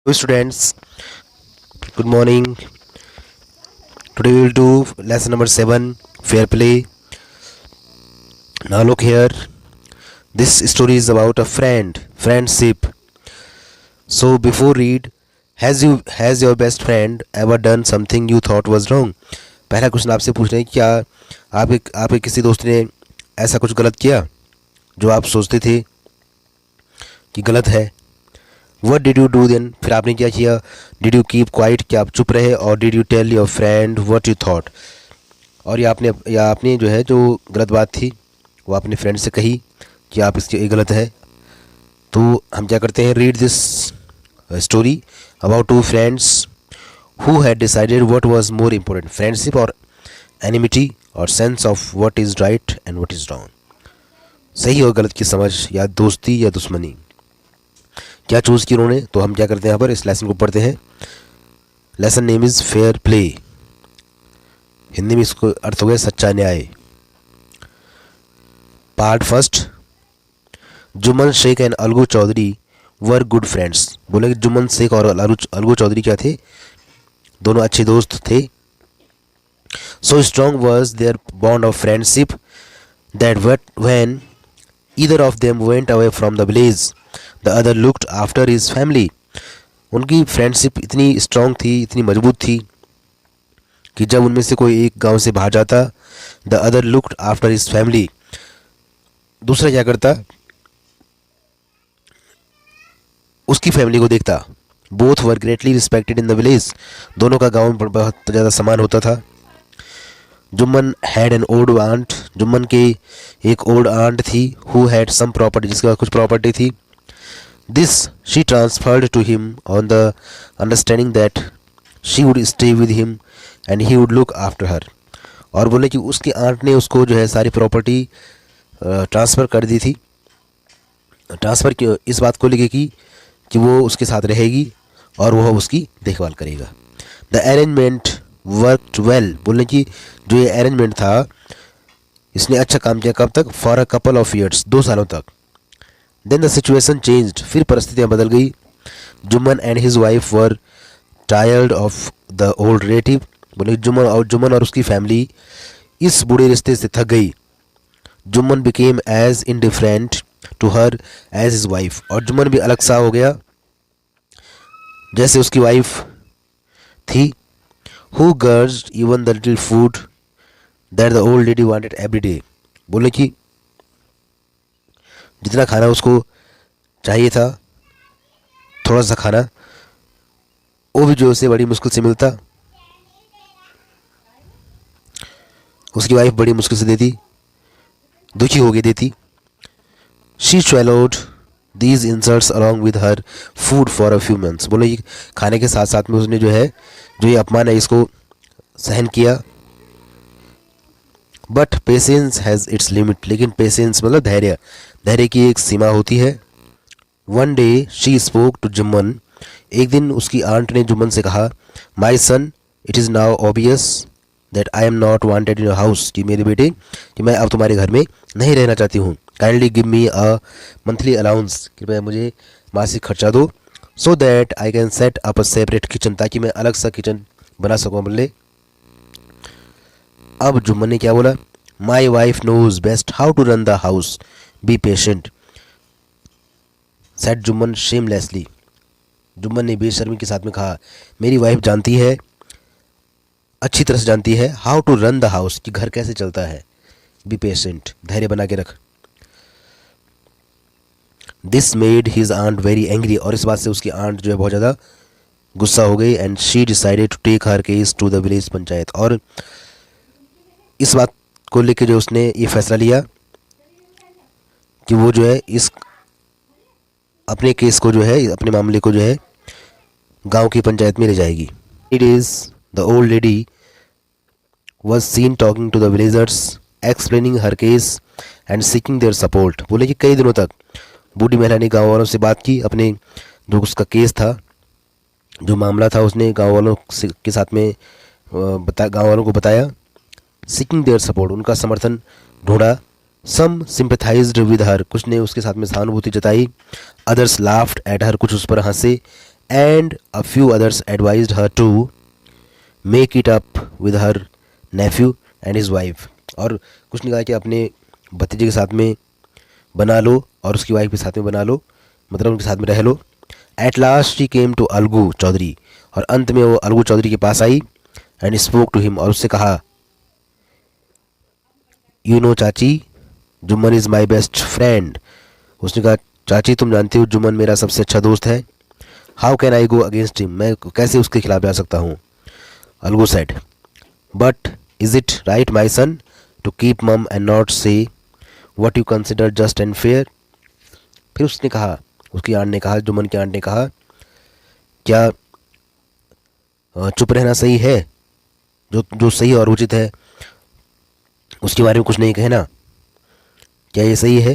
Hello students, good morning. Today we will do lesson number 7, fair play. Now look here. This story is about a friendship. So before read, has your best friend ever done something you thought was wrong? पहला question आपसे पूछ रहे हैं, क्या आपके किसी दोस्त ने ऐसा कुछ गलत किया जो आप सोचते थे कि गलत है? What did you do then? फिर आपने क्या किया? डिड यू कीप क्वाइट, क्या आप चुप रहे? और did you tell your friend what you thought? और आपने जो है जो गलत बात थी वो अपने फ्रेंड से कही कि आप इसके ये गलत है। तो हम क्या करते हैं, read this story about two friends who had decided what was more important, friendship और एनिमिटी और sense of what is right and what is wrong, सही और गलत की समझ, या दोस्ती या दुश्मनी, क्या चूज़ की उन्होंने। तो हम क्या करते हैं, यहाँ पर इस लेसन को पढ़ते हैं। Lesson name is fair play, Hindi में इसको अर्थ हो गया सच्चा न्याय। Part first, Jumman Shaikh and Algu Chaudhary were good friends. बोले कि जुम्मन शेख और अलगू चौधरी क्या थे, दोनों अच्छे दोस्त थे। So strong was their bond of friendship that when either of them went away from the village the other looked after his family. उनकी फ्रेंडशिप इतनी स्ट्रॉन्ग थी, इतनी मजबूत थी कि जब उनमें से कोई एक गांव से बाहर जाता, the other looked after his family, दूसरा क्या करता, उसकी फैमिली को देखता। Both were greatly respected in the village, दोनों का गांव में बहुत ज़्यादा सम्मान होता था। Jumman had an old aunt, Jumman के एक ओल्ड आंट थी, हु हैड सम प्रॉपर्टी, जिसके पास कुछ प्रॉपर्टी थी। This she transferred to him on the understanding that she would stay with him and he would look after her. और बोले कि उसकी आंट ने उसको जो है सारी प्रॉपर्टी ट्रांसफ़र कर दी थी। ट्रांसफ़र की इस बात को लेके कि वो उसके साथ रहेगी और वह उसकी देखभाल करेगा। द अरेंजमेंट वर्कड वेल, बोले कि जो ये अरेंजमेंट था इसने अच्छा काम किया। कब तक? For a couple of years, 2 सालों तक। देन द सिचुएशन चेंज्ड, फिर परिस्थितियाँ बदल गई। Jumman and his wife were tired of the old relative, बोले जुम्मन और उसकी फैमिली इस बूढ़े रिश्ते से थक गई। Jumman became as indifferent to her as his wife, और जुम्मन भी अलग सा हो गया जैसे उसकी वाइफ थी। हु गर्ज even the little food that the old lady wanted every day, बोले कि जितना खाना उसको चाहिए था, थोड़ा सा खाना, वो भी जो उसे बड़ी मुश्किल से मिलता, उसकी वाइफ बड़ी मुश्किल से देती, दुखी हो गई देती। She swallowed these insults along with her food for a few months, बोले ये खाने के साथ साथ में उसने जो है जो ये अपमान है इसको सहन किया। But patience has its limit, लेकिन पेशेंस मतलब धैर्य, धैर्य की एक सीमा होती है। One day she spoke to Jumman, एक दिन उसकी आंट ने जुम्मन से कहा, my son it is now obvious that I am not wanted in your house, कि मेरे बेटे कि मैं अब तुम्हारे घर में नहीं रहना चाहती हूँ। काइंडली गिव मी अ मंथली अलाउंस, कृपया मुझे मासिक खर्चा दो, so that I can set up a separate kitchen, ताकि मैं अलग सा किचन बना सकूँ अपने लिए। अब जुम्मन ने क्या बोला, my wife knows best how to run the house, be patient, said Jumman shamelessly. Jumman ने बेशर्मी के साथ में कहा, मेरी वाइफ जानती है, अच्छी तरह से जानती है, how to run the house, कि घर कैसे चलता है, बी पेशेंट, धैर्य बना के रख। This made his aunt very angry, और इस बात से उसकी आंट जो है बहुत ज़्यादा गुस्सा हो गई। And she decided to take her case to the village panchayat, और इस बात को लेकर जो उसने ये फैसला लिया कि वो जो है इस अपने केस को जो है, अपने मामले को जो है गांव की पंचायत में ले जाएगी। It is the old lady was seen talking to the villagers explaining her case and seeking their support, बोले कि कई दिनों तक बूढ़ी महिला ने गाँव वालों से बात की, अपने जो उसका केस था, जो मामला था, उसने गाँव वालों के साथ में गाँव वालों को बताया। सीकिंग देयर सपोर्ट, उनका समर्थन ढूंढा। सम सिंपैथाइज्ड विद हर, कुछ ने उसके साथ में सहानुभूति जताई। अदर्स लाफ्ड एट हर, कुछ उस पर हंसे। And a few others advised her to make it up with her nephew and his wife. और कुछ ने कहा कि अपने भतीजे के साथ में बना लो और उसकी वाइफ के साथ में बना लो, मतलब उनके साथ में रह लो। At last she came to Algu Chaudhary, और अंत में वो अलगू चौधरी के पास आई एंड स्पोक टू हिम, और उससे कहा, यू नो चाची, Jumman is my best friend. उसने कहा, चाची तुम जानती हो जुम्मन मेरा सबसे अच्छा दोस्त है। How can I go against him, मैं कैसे उसके खिलाफ जा सकता हूँ। Algu said, but is it right my son to keep mum and not say what you consider just and fair. फिर उसने कहा, उसकी आंट ने कहा, जुम्मन की आंट ने कहा, क्या चुप रहना सही है, जो जो सही और उचित है उसके बारे में कुछ नहीं कहना, क्या ये सही है।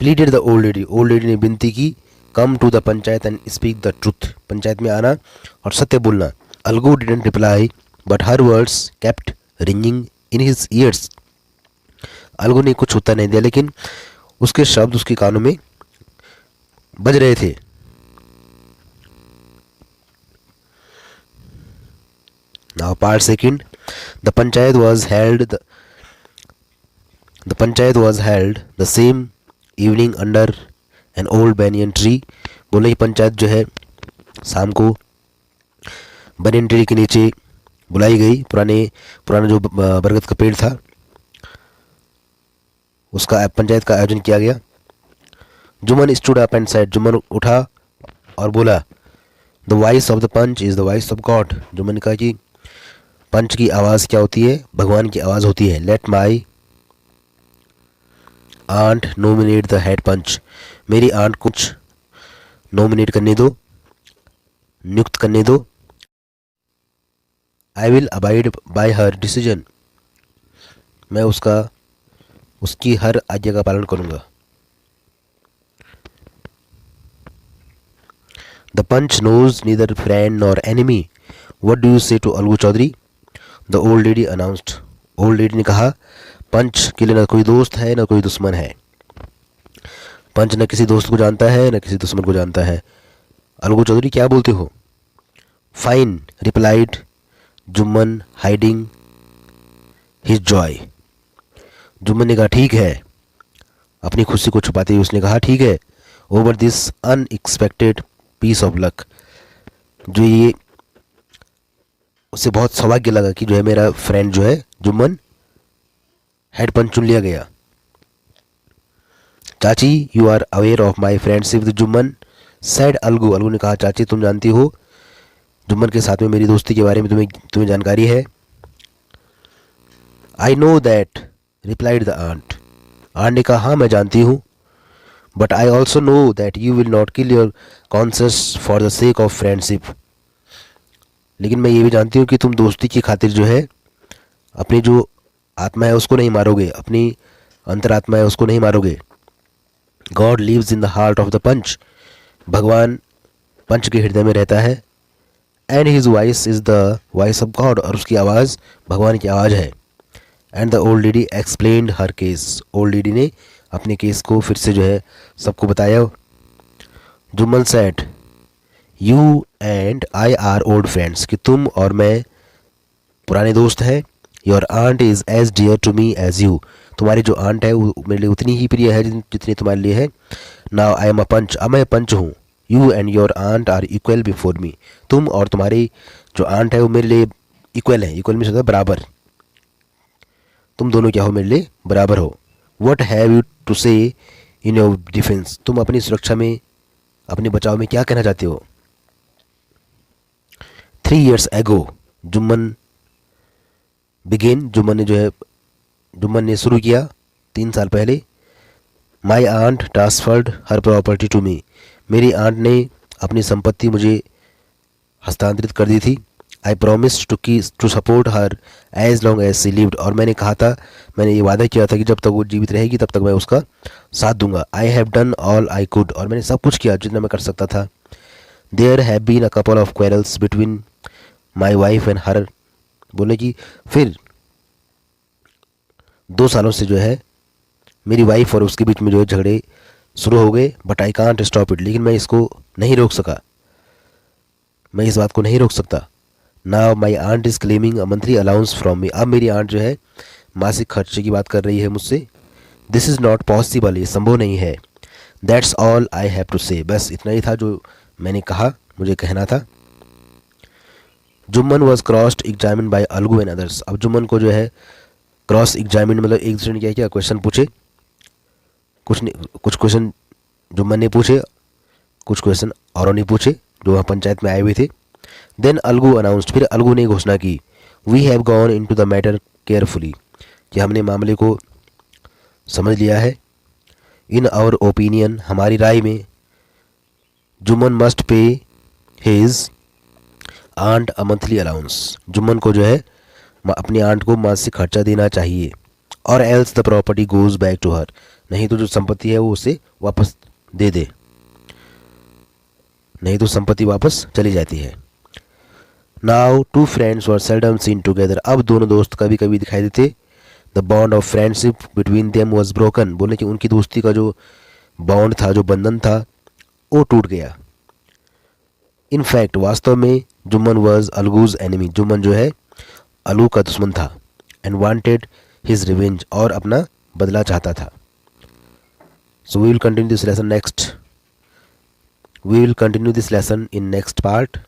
Pleaded the old lady, old lady ने विनती की, come to the panchayat and speak the truth, panchayat में आना और सत्य बोलना। Algu didn't reply but her words kept ringing in his ears. Algu ने कुछ उत्तर नहीं दिया, लेकिन उसके शब्द उसके कानों में बज रहे थे। Now part second, the panchayat was held The panchayat was held the same evening under an old banyan tree। बोले कि पंचायत जो है शाम को बनियन ट्री के नीचे बुलाई गई। पुराना जो बरगद का पेड़ था उसका पंचायत का आयोजन किया गया। Jumman stood up and said, Jumman उठा और बोला, the voice of the panch is the voice of God. Jumman ने कहा कि पंच की आवाज़ क्या होती है, भगवान की आवाज़ होती है। Let my aunt nominate the head panch, मेरी आंट कुछ नोमिनेट करने दो, नियुक्त करने दो। I will abide by her decision, मैं उसकी हर आज्ञा का पालन करूँगा। The panch knows neither friend nor enemy, what do you say to Algu Chaudhary, the old lady announced. Old lady ने कहा, पंच के लिए न कोई दोस्त है न कोई दुश्मन है। पंच न किसी दोस्त को जानता है न किसी दुश्मन को जानता है। अलगू चौधरी क्या बोलते हो। Fine replied Jumman hiding his Joy. Jumman ने कहा, ठीक है, अपनी खुशी को छुपाते हुए उसने कहा, ठीक है। Over this unexpected piece of luck, जो ये उसे बहुत सौभाग्य लगा कि जो है मेरा फ्रेंड जो है जुम्मन हेड पंच चुन लिया गया। Chachi you are aware of my friendship with Jumman, said Algu. Algu ने कहा, चाची तुम जानती हो जुम्मन के साथ में मेरी दोस्ती के बारे में तुम्हें जानकारी है। I know that replied the aunt, aunt ने कहा, हाँ मैं जानती हूँ। But I also know that you will not kill your conscience for the sake of friendship, लेकिन मैं ये भी जानती हूँ कि तुम दोस्ती की खातिर जो है अपनी जो आत्मा है उसको नहीं मारोगे, अपनी अंतरात्मा है उसको नहीं मारोगे। God lives in the heart of the panch, भगवान पंच के हृदय में रहता है। And his voice is the voice of God, और उसकी आवाज़ भगवान की आवाज़ है। And the old lady explained her case, old lady ने अपने केस को फिर से जो है सबको बताया। Jumman said, you and I are old friends, कि तुम और मैं पुराने दोस्त हैं। Your aunt is as dear to me as you, तुम्हारी जो आंट है वो मेरे लिए उतनी ही प्रिय है जितनी तुम्हारे लिए है। नाउ आई एम अ पंच, अब मैं पंच हूँ। You and your aunt are equal before me, तुम और तुम्हारी जो आंट है वो मेरे लिए इक्वल है। इक्वल में होता है बराबर, तुम दोनों क्या हो, मेरे लिए बराबर हो। वट हैव यू टू से इन योर डिफेंस, तुम अपनी सुरक्षा में, अपने बचाव में क्या कहना चाहते हो। 3 years ago Jumman began, Jumman ने शुरू किया 3 साल पहले। My aunt transferred her property to me, मेरी आंट ने अपनी संपत्ति मुझे हस्तांतरित कर दी थी। I promised to support her as long as she lived, और मैंने कहा था, मैंने ये वादा किया था कि जब तक वो जीवित रहेगी तब तक मैं उसका साथ दूंगा। I have done all I could, और मैंने सब कुछ किया जितना मैं कर सकता था। There have been a couple of quarrels between my wife and her, बोले कि फिर 2 सालों से जो है मेरी वाइफ और उसके बीच में जो है झगड़े शुरू हो गए। But I can't stop it, लेकिन मैं इसको नहीं रोक सका। मैं इस बात को नहीं रोक सकता। Now my aunt is claiming a monthly allowance from me. अब मेरी आंट जो है मासिक खर्चे की बात कर रही है मुझसे। दिस इज़ नॉट पॉसिबल, ये संभव नहीं है। That's all I have to say, बस इतना ही था जो मैंने कहा, मुझे कहना था। Jumman was crossed examine by Algu and others. अब जुम्मन को जो है क्रॉस एग्जामिन मतलब एक दूसरे ने क्या किया, क्वेश्चन पूछे, कुछ क्वेश्चन जुम्मन ने पूछे, कुछ क्वेश्चन औरों ने पूछे जो वहाँ पंचायत में आए हुए थे। देन अलगू अनाउंस्ड, फिर अलगू ने घोषणा की, we have gone into the matter carefully, कि हमने मामले को समझ लिया है। इन आवर ओपिनियन, हमारी राय में, Jumman must pay his aunt a monthly allowance, Jumman को जो है अपनी आंट को मासिक खर्चा देना चाहिए। और else the property goes back to her, नहीं तो जो संपत्ति है वो उसे वापस दे दे, नहीं तो संपत्ति वापस चली जाती है। Now two friends were seldom seen together, अब दोनों दोस्त कभी कभी दिखाई देते। The bond of friendship between them was broken, बोले कि उनकी दोस्ती का जो बॉन्ड था, जो बंधन था, वो टूट गया। इन फैक्ट, वास्तव में जुम्मन वॉज अलगूज एनिमी, जुम्मन जो है अलू का दुश्मन था। एंड वांटेड हिज रिवेंज, और अपना बदला चाहता था। So we will continue this lesson in next part.